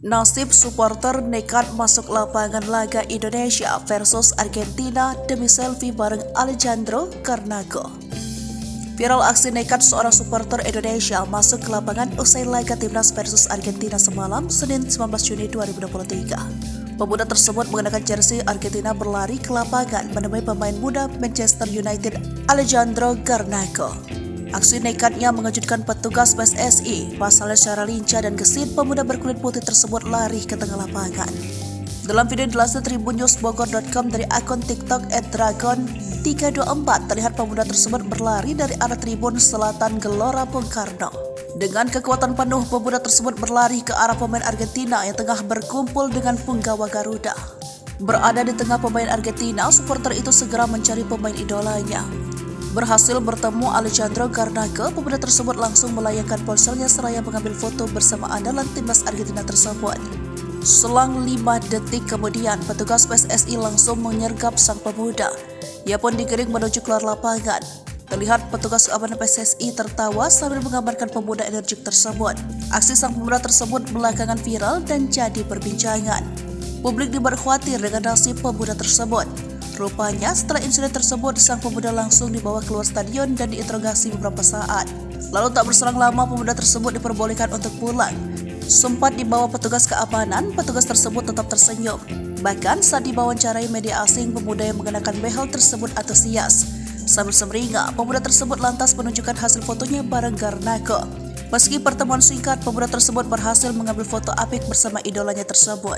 Nasib supporter nekat masuk lapangan laga Indonesia versus Argentina demi selfie bareng Alejandro Garnacho. Viral aksi nekat seorang supporter Indonesia masuk ke lapangan usai laga timnas versus Argentina semalam, Senin 19 Juni 2023. Pemuda tersebut mengenakan jersey Argentina berlari ke lapangan menemui pemain muda Manchester United Alejandro Garnacho. Aksi nekatnya mengejutkan petugas PSSI. Pasalnya secara lincah dan gesit, pemuda berkulit putih tersebut lari ke tengah lapangan. Dalam video dilansir tribunnews.bogor.com dari akun TikTok @dragon324, terlihat pemuda tersebut berlari dari arah tribun selatan Gelora Bung Karno. Dengan kekuatan penuh, pemuda tersebut berlari ke arah pemain Argentina yang tengah berkumpul dengan punggawa Garuda. Berada di tengah pemain Argentina, supporter itu segera mencari pemain idolanya. Berhasil bertemu Alejandro Garnacho, pemuda tersebut langsung melayangkan ponselnya seraya mengambil foto bersama andalan timnas Argentina tersebut. Selang 5 detik kemudian, petugas PSSI langsung menyergap sang pemuda. Ia pun digiring menuju keluar lapangan. Terlihat petugas keamanan PSSI tertawa sambil menggambarkan pemuda energik tersebut. Aksi sang pemuda tersebut belakangan viral dan jadi perbincangan. Publik dibuat khawatir dengan nasib pemuda tersebut. Rupanya setelah insiden tersebut, sang pemuda langsung dibawa keluar stadion dan diinterogasi beberapa saat. Lalu tak berselang lama, pemuda tersebut diperbolehkan untuk pulang. Sempat dibawa petugas keamanan, petugas tersebut tetap tersenyum. Bahkan saat diwawancarai media asing, pemuda yang mengenakan behel tersebut antusias. Sambil semeringah, pemuda tersebut lantas menunjukkan hasil fotonya bareng Garnacho. Meski pertemuan singkat, pemuda tersebut berhasil mengambil foto apik bersama idolanya tersebut.